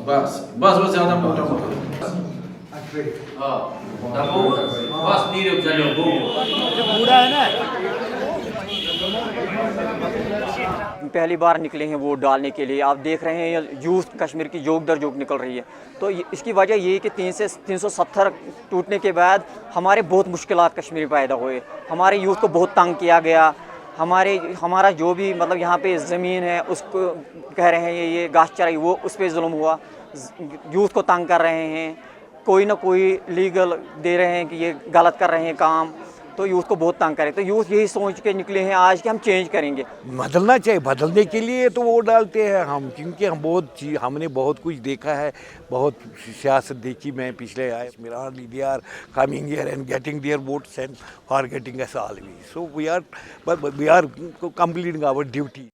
बस बस बस ज़्यादा मोटा मोटा हाँ बस नीरव चलो बूढ़ा है ना, पहली बार निकले हैं वोट डालने के लिए। आप देख रहे हैं यूथ कश्मीर की जोक दर जोक निकल रही है। तो इसकी वजह ये है कि 370 टूटने के बाद हमारे बहुत मुश्किलात कश्मीर में पैदा हुए। हमारे यूथ को बहुत तंग किया गया। हमारा जो भी मतलब यहाँ पे ज़मीन है उसको कह रहे हैं ये घास चराई, वो उस पर जुल्म हुआ। यूथ को तंग कर रहे हैं, कोई ना कोई लीगल दे रहे हैं कि ये गलत कर रहे हैं काम, तो यूथ को बहुत तंग करें। तो यूथ यही सोच के निकले हैं आज कि हम चेंज करेंगे। बदलना चाहिए, बदलने के लिए तो वोट डालते हैं हम, क्योंकि हमने बहुत कुछ देखा है, बहुत सियासत देखी। मैं पिछले आए they are coming here and getting their votes and for getting us always, so we are completing our duty.